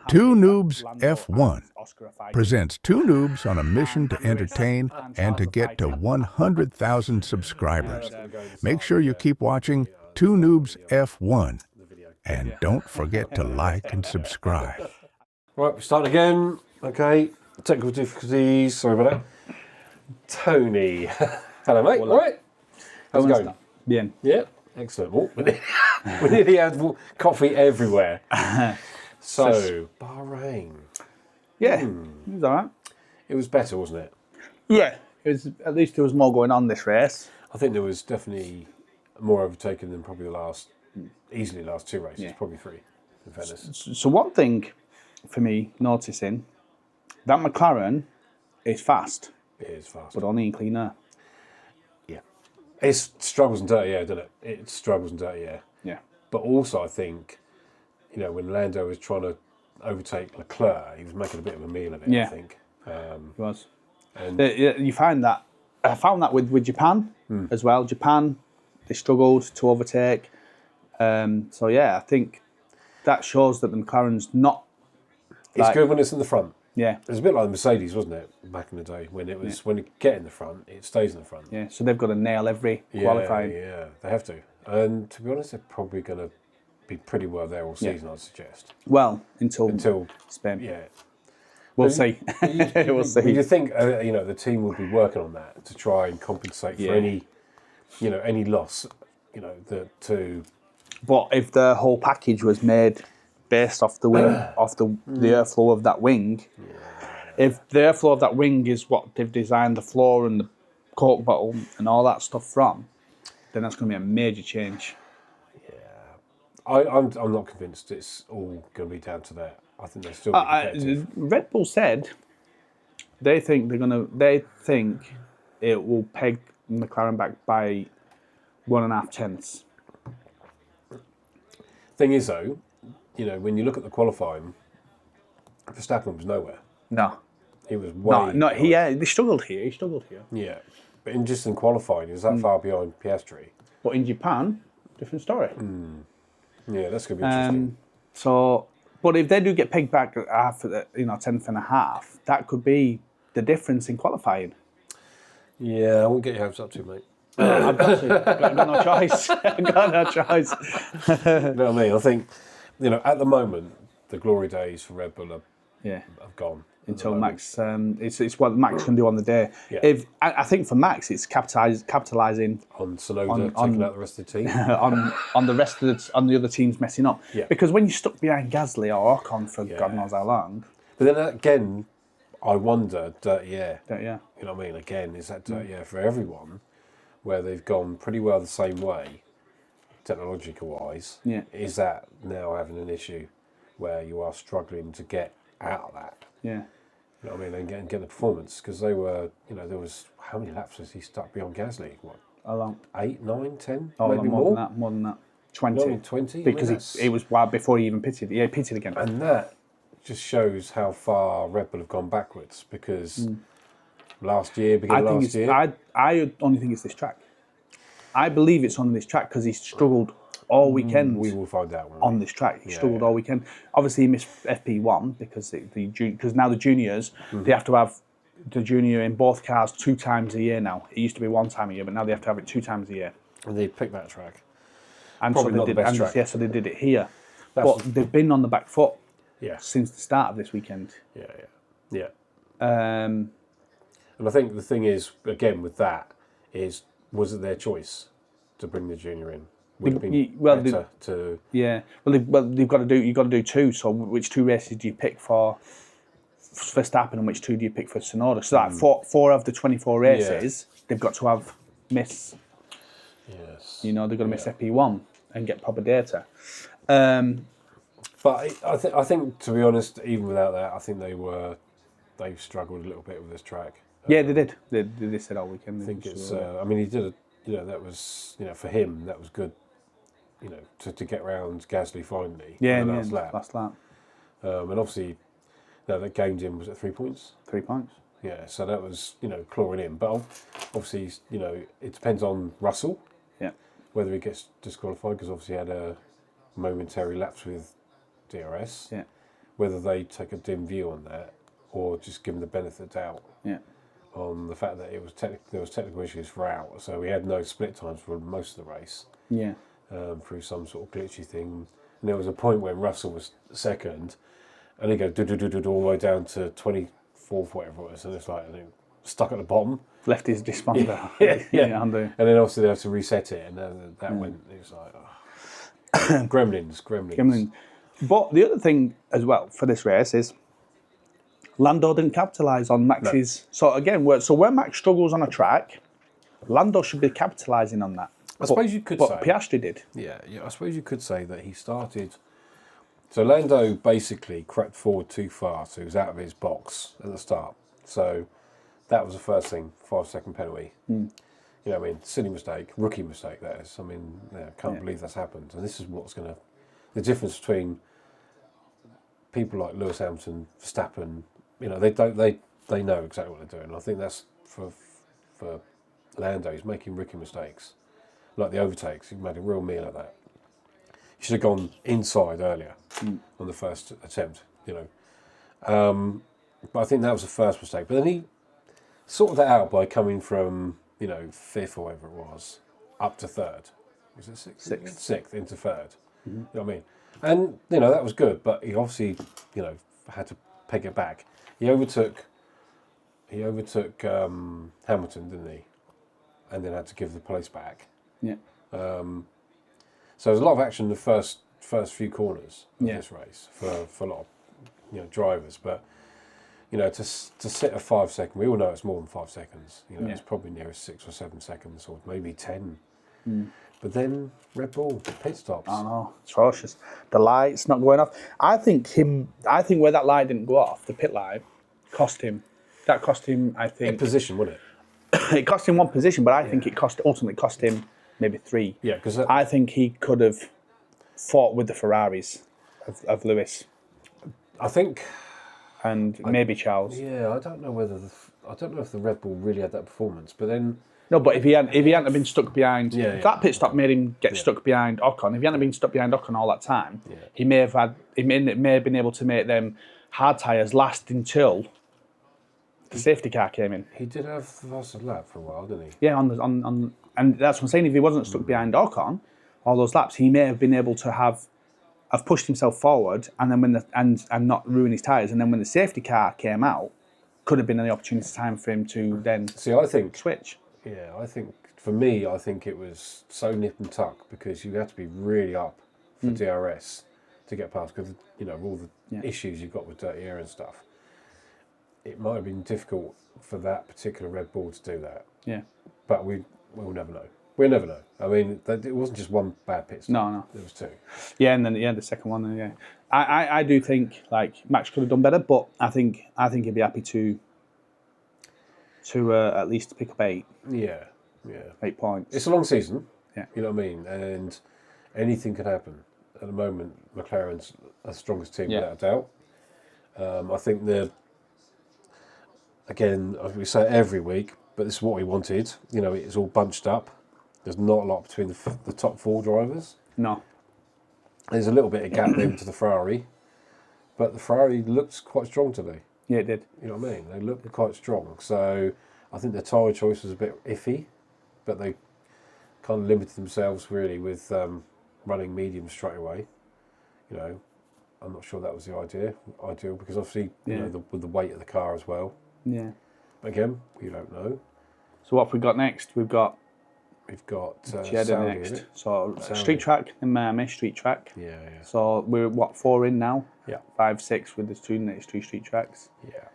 Two Noobs F1 presents two noobs on a mission to entertain and to get to 100,000 subscribers. Make sure you keep watching Two Noobs F1 and don't forget to like and subscribe. Right, we start again. Okay, technical difficulties. Sorry about that. Tony, hello mate. All right, how's it going? Bien. Yeah, excellent. Oh, we nearly had coffee everywhere. So, Bahrain. Yeah, it was all right. It was better, wasn't it? Yeah, it was. At least there was more going on this race. I think there was definitely more overtaken than probably easily the last two races. Yeah. Probably three, in fairness. So one thing for me noticing that McLaren is fast, It is fast. but only in clean air. Yeah. It struggles in dirty air, doesn't it? It struggles in dirty air. Yeah. But also, I think, you know, when Lando was trying to overtake Leclerc, he was making a bit of a meal of it, Yeah. I think. It was. And You find that. I found that with Japan as well. Japan, they struggled to overtake. So yeah, I think that shows that the McLaren's not. it's good when it's in the front. Yeah. It's a bit like the Mercedes, wasn't it, back in the day, when it was when you get in the front, it stays in the front. Yeah. So they've got to nail every qualifying. Yeah, they have to. And to be honest, they're probably going to be pretty well there all season, I'd suggest. Well, until Yeah. Spain. But We'll see. We'll see. You think you know, the team would be working on that to try and compensate for any loss, you know, But if the whole package was made based off the wing, off the airflow of that wing, if the airflow of that wing is what they've designed the floor and the Coke bottle and all that stuff from, then that's going to be a major change. I'm not convinced it's all going to be down to that. I think they're still competitive. Red Bull said they think it will peg McLaren back by 1.5 tenths. Thing is, though, you know, when you look at the qualifying, Verstappen was nowhere. No. He was way. No. He struggled here. Yeah, but in qualifying, he was that far behind Piastri. But in Japan, different story. Yeah, that's going to be interesting. But if they do get pegged back after tenth and a half, that could be the difference in qualifying. Yeah, I won't get your hopes up too, mate. I've got to. I've got no choice. I've got no choice. You know what I mean? I think, you know, at the moment, the glory days for Red Bull have gone. Until Max, it's what Max can do on the day. Yeah. I think for Max, it's capitalising On Sonoda, taking out the rest of the team. on the rest of on the other teams messing up. Yeah. Because when you're stuck behind Gasly or Ocon for God knows how long. But then again, I wonder, dirty air. Yeah. You know what I mean? Again, is that dirty air for everyone, where they've gone pretty well the same way, technological-wise? Yeah. Is that now having an issue where you are struggling to get out of that? Yeah. You know what I mean? And get the performance, because they were, you know, there was, how many laps was he stuck beyond Gasly? What? How long? 8, 9, 10? Oh, maybe more more? than that. More than that. 20. More than 20? Because it was before he even pitted. Yeah, he pitted again. And that just shows how far Red Bull have gone backwards, because last year, I only think it's this track. I believe it's on this track because he struggled all weekend. We will find out on this track. He struggled all weekend. Obviously, he missed FP1 because now the juniors they have to have the junior in both cars 2 times a year now. It used to be 1 time a year, but now they have to have it 2 times a year. And they picked that track. And Probably so not they the did. best track. Yeah, so they did it here. But they've been on the back foot since the start of this weekend. Yeah. Um, And I think the thing is, again, with that, was it their choice to bring the junior in? Would have been better to... Yeah. Well, you've got to do 2. So which 2 races do you pick for Verstappen and which 2 do you pick for Tsunoda? So that 4 of the 24 races, they've got to have miss. Yes. You know, they've got to miss FP1 and get proper data. But I think, to be honest, even without that, I think they struggled a little bit with this track. Yeah, they did. They said all weekend. I think it's... I mean, he did that was, you know, for him, that was good, you know, to get round Gasly finally. Yeah, last lap. Last lap. And obviously, that gained him, was it 3 points? 3 points. Yeah, so that was, you know, clawing in. But obviously, you know, it depends on Russell. Yeah. Whether he gets disqualified, because obviously he had a momentary lapse with DRS. Yeah. whether they take a dim view on that or just give them the benefit of the doubt on the fact that there was technical issues throughout. So we had no split times for most of the race. Yeah. Through some sort of glitchy thing. And there was a point when Russell was second, and he go all the way down to 24th, whatever it was, and it's like stuck at the bottom. Left his responder. Yeah. And then obviously they have to reset it, and then that went. It was like gremlins. But the other thing as well for this race is Lando didn't capitalise on Max's. No. So again, when Max struggles on a track, Lando should be capitalising on that. I suppose you could say. But Piastri did. Yeah. I suppose you could say that he started. So Lando basically crept forward too far, so he was out of his box at the start. So that was the first thing, 5-second penalty. You know what I mean? Silly mistake, rookie mistake, that is. I mean, I can't believe that's happened. And this is what's going to... The difference between people like Lewis Hamilton, Verstappen, you know, they know exactly what they're doing. I think that's for Lando. He's making rookie mistakes. Like the overtakes, he made a real meal of that. He should have gone inside earlier on the first attempt, you know. But I think that was the first mistake. But then he sorted that out by coming from, you know, 5th or whatever it was, up to 3rd. Was it 6th? 6th into 3rd. You know what I mean? And, you know, that was good, but he obviously, you know, had to peg it back. He overtook Hamilton, didn't he? And then had to give the place back. Yeah. So there's a lot of action in the first few corners of this race for a lot of, you know, drivers. But, you know, to sit a 5 second, we all know it's more than 5 seconds. You know, it's probably near 6 or 7 seconds, or maybe 10. But then Red Bull pit stops. I know, atrocious. The light's not going off. I think where that light didn't go off, the pit light, cost him. That cost him, I think. In position, wouldn't it? It cost him one position, but I think it ultimately cost him maybe 3. Yeah, because I think he could have fought with the Ferraris of Lewis. I think, and maybe Charles. Yeah, I don't know if the Red Bull really had that performance, but then. No, but if he hadn't been stuck behind, if that pit stop made him get stuck behind Ocon, if he hadn't been stuck behind Ocon all that time, he may have been able to make them hard tyres last until the safety car came in. He did have the fastest lap for a while, didn't he? Yeah, and that's what I'm saying. If he wasn't stuck behind Ocon all those laps, he may have been able to have pushed himself forward and then and not ruin his tyres. And then when the safety car came out, could have been an opportunity time for him to then switch. Yeah, I think for me, it was so nip and tuck because you had to be really up for DRS to get past because, you know, all the issues you've got with dirty air and stuff. It might have been difficult for that particular Red Bull to do that. Yeah. But we'll never know. We'll never know. I mean, it wasn't just one bad pit stop. No. There was 2. Yeah, and then the second one. Yeah, I do think like Max could have done better, but I think he'd be happy to at least pick up 8. Yeah. 8 points. It's a long season. Yeah. You know what I mean? And anything can happen. At the moment, McLaren's the strongest team without a doubt. I think again, we say it every week, but this is what we wanted. You know, it's all bunched up. There's not a lot between the top 4 drivers. No. There's a little bit of gap then to the Ferrari, but the Ferrari looked quite strong today. Yeah, it did. You know what I mean? They looked quite strong. So I think their tyre choice was a bit iffy, but they kind of limited themselves really with running medium straight away. You know, I'm not sure that was the ideal because obviously, you know, with the weight of the car as well. Yeah. But again, we don't know. So what have we got next? We've got Jeddah Saudi, next. So street track in Miami, street track. Yeah. So we're 4 in now? Yeah. 5, 6 with the next 2 street tracks. Yeah.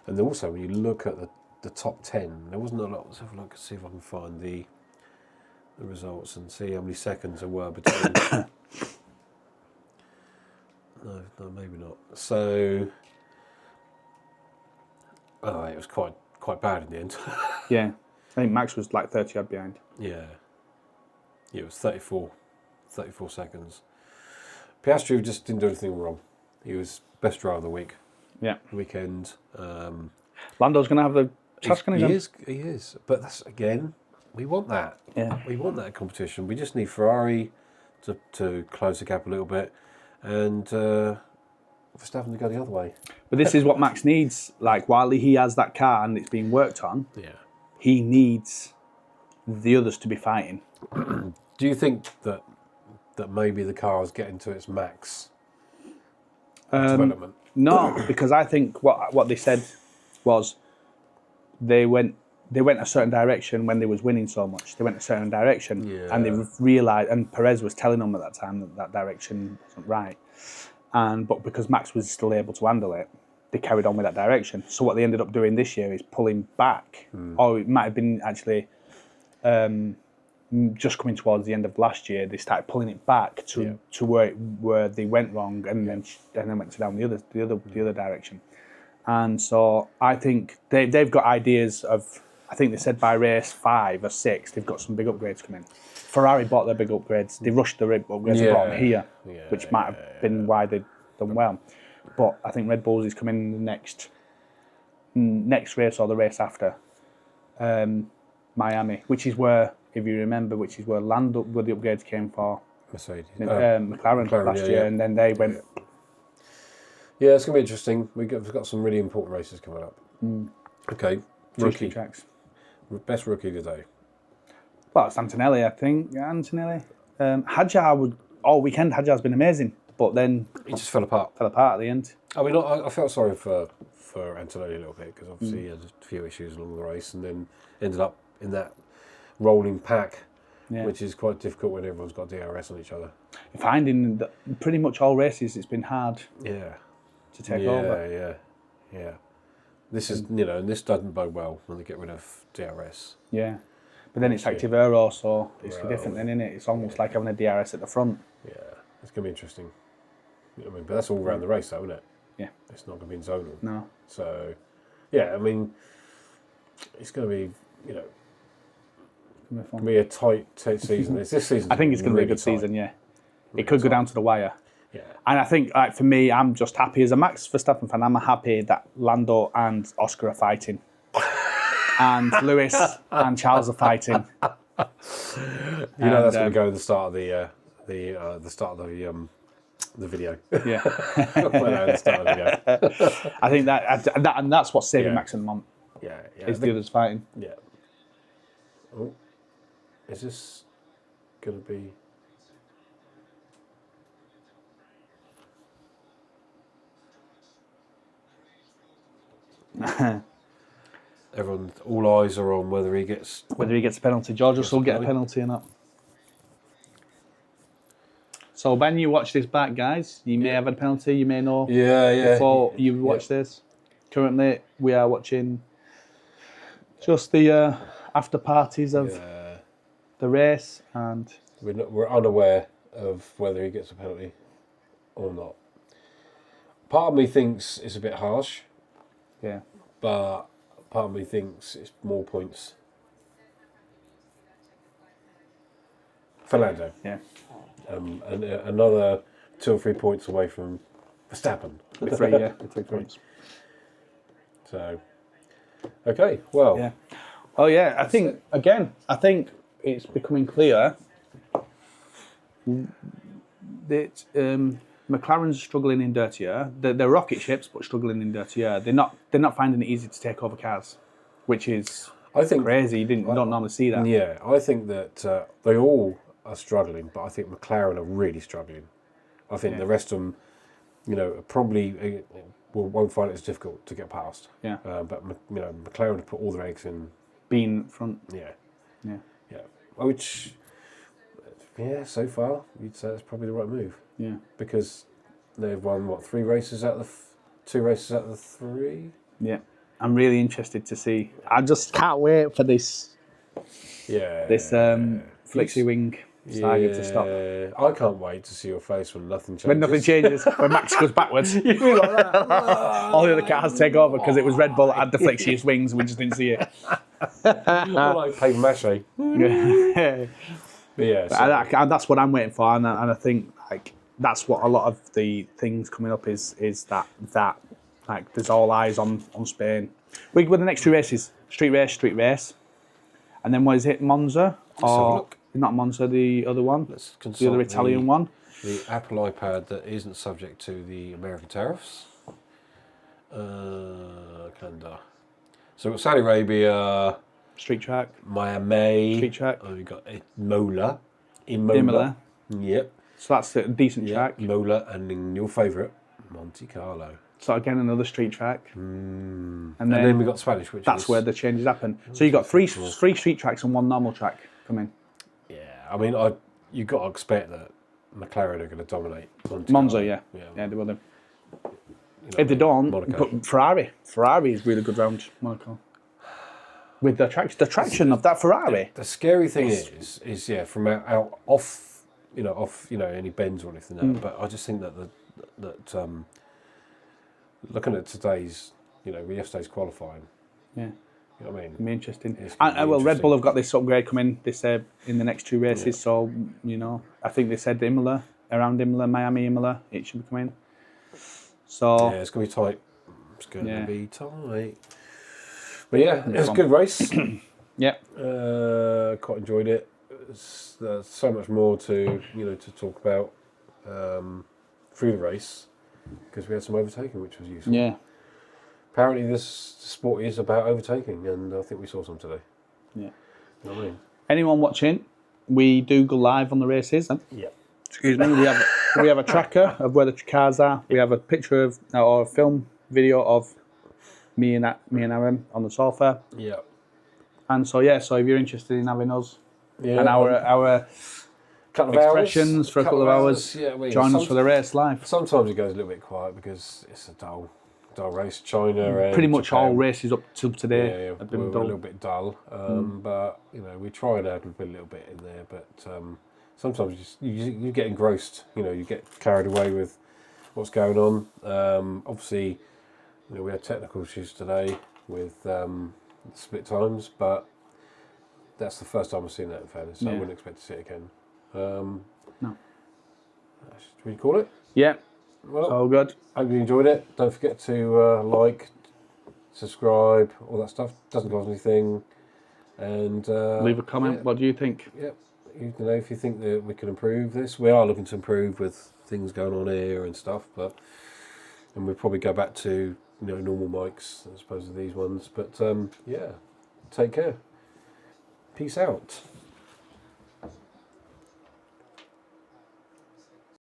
And then also when you look at the top 10, there wasn't a lot. Let's have a look and see if I can find the results and see how many seconds there were between. No, maybe not. So, it was quite bad in the end. Yeah, I think Max was like 30 odd behind. Yeah, it was 34 seconds. Piastri just didn't do anything wrong. He was best driver of the week. Yeah, weekend. Lando's going to have the task on his hands. He is. But that's again, we want that. Yeah, we want that competition. We just need Ferrari to close the gap a little bit, and Verstappen to go the other way. But this is what Max needs. Like, while he has that car and it's being worked on, he needs the others to be fighting. Do you think that maybe the car is getting to its max development? No, because I think what they said was they went a certain direction when they was winning so much. They went a certain direction, and they realised, and Perez was telling them at that time that direction wasn't right. But because Max was still able to handle it, they carried on with that direction. So what they ended up doing this year is pulling back, or it might have been actually just coming towards the end of last year. They started pulling it back to where they went wrong, and then went down the other direction. And so I think they've got ideas of. I think they said by race 5 or 6 they've got some big upgrades coming. Ferrari bought their big upgrades. They rushed the upgrades and brought them here, which might have been why they'd done well. But I think Red Bull's is coming in the next race or the race after Miami, which is where, if you remember, where the upgrades came for Mercedes, McLaren last year, and then they went. Yeah, it's going to be interesting. We've got some really important races coming up. Okay, rookie tracks. Best rookie today. Well, it's Antonelli, I think. Yeah, Antonelli. Hadjar all weekend. Hadjar's been amazing, but then he just fell apart. Fell apart at the end. I mean, I felt sorry for Antonelli a little bit because obviously he had a few issues along the race, and then ended up in that rolling pack, which is quite difficult when everyone's got DRS on each other. Finding that pretty much all races, it's been hard. Yeah. To take over. Yeah. This is, and this doesn't bode well when they get rid of DRS. Yeah. But then it's active aero, so it's different then, isn't it? It's almost like having a DRS at the front. Yeah, it's going to be interesting. I mean, but that's all around the race, though, isn't it? Yeah. It's not going to be in zonal. No. So, yeah, I mean, it's going to be, going to be a tight season. This season. I think it's going to be a good season, yeah. It could go down to the wire. Yeah. And I think, for me, I'm just happy as a Max Verstappen fan. I'm happy that Lando and Oscar are fighting, and Lewis and Charles are fighting. That's going to go at the start of the video. Yeah. The start of the video. I think that and that's what's saving Max and Mont. Yeah. Is the others fighting? Yeah. Oh, is this going to be? Everyone, all eyes are on whether he gets a penalty. George Russell will get a penalty or not. So when you watch this back, guys, you may have a penalty. You may know. Before you watch this, currently we are watching just the after parties of the race, and we're unaware of whether he gets a penalty or not. Part of me thinks it's a bit harsh. Yeah. But part of me thinks it's more points for Lando. Yeah. And another 2 or 3 points away from Verstappen. With 3 points. So, okay, well. Yeah. Oh yeah, I think it's becoming clear that McLaren's struggling in dirty air. They're rocket ships, but struggling in dirty air. They're not finding it easy to take over cars, which is crazy. You don't normally see that. Yeah, I think that they all are struggling, but I think McLaren are really struggling. I think the rest of them, probably won't find it as difficult to get past. Yeah. But McLaren have put all their eggs in being front. Yeah. Yeah. Yeah. Which, so far you'd say that's probably the right move. Yeah. Because they've won 3 races out of 2 races out of the 3. Yeah. I'm really interested to see. I just can't wait for this. Yeah. This flexi wing saga to stop. I can't wait to see your face when nothing changes. When nothing changes, when Max goes backwards. All the other cars take over because it was Red Bull that had the flexiest wings. We just didn't see it. Like paper mache. But yeah, and that's what I'm waiting for, and I think that's what a lot of the things coming up is that there's all eyes on Spain. With the next 2 races, street race, and then what is it, Monza or not Monza, the other one, the other Italian one. the Apple iPad that isn't subject to the American tariffs. Canada. So we've got Saudi Arabia, Street Track, Miami. Street Track. Oh, we've got Imola. Imola. Yep. So that's a decent track. Imola, and then your favourite, Monte Carlo. So again, another street track. And And then then we've got Spanish, which that's is... where the changes happen. So you've got three street tracks and one normal track coming. Yeah, I mean, you've got to expect that McLaren are going to dominate Monza, Carlo. yeah, they will do. You know If they don't, Monaco. but Ferrari is really good round Monaco. With the traction of that Ferrari. The scary thing is from out off, any bends or anything. But I just think that looking at today's, yesterday's qualifying. Yeah. You know what I mean? It'll be interesting. It's gonna be Well, Red interesting. Bull have got this upgrade coming. They said in the next 2 races. So I think they said around Imola, Miami, Imola, it should be coming. So Yeah, it's going to be tight. It's going Yeah. to be tight. But yeah, it was a good race. yeah, Quite enjoyed it. There's so much more to talk about through the race because we had some overtaking, which was useful. yeah, Apparently, this sport is about overtaking, and I think we saw some today. yeah. You know what I mean? Anyone watching, we do go live on the races. Yeah. Excuse me. We have a tracker of where the cars are. We have a picture of or a film video of me and Aaron on the sofa. Yeah. And so if you're interested in having us and our couple of expressions hours, for a couple of hours, Yeah, I mean, join us for the race live. Sometimes it goes a little bit quiet because it's a dull race. China and Pretty much Japan. all races up till today Yeah, have we're been a dull. little bit dull, but we try and add a little bit in there. But sometimes you get engrossed. You get carried away with what's going on. Obviously, we had technical issues today with split times, but that's the first time I've seen that in fairness. So I wouldn't expect to see it again. No. Should we call it? Yeah. Well, All good. hope you enjoyed it. Don't forget to like, subscribe, all that stuff. Doesn't cost anything. And Leave a comment. Yeah, What do you think? yeah. If you think that we can improve this, we are looking to improve with things going on here and stuff. And we'll probably go back to normal mics as opposed to these ones. But yeah, take care. Peace out.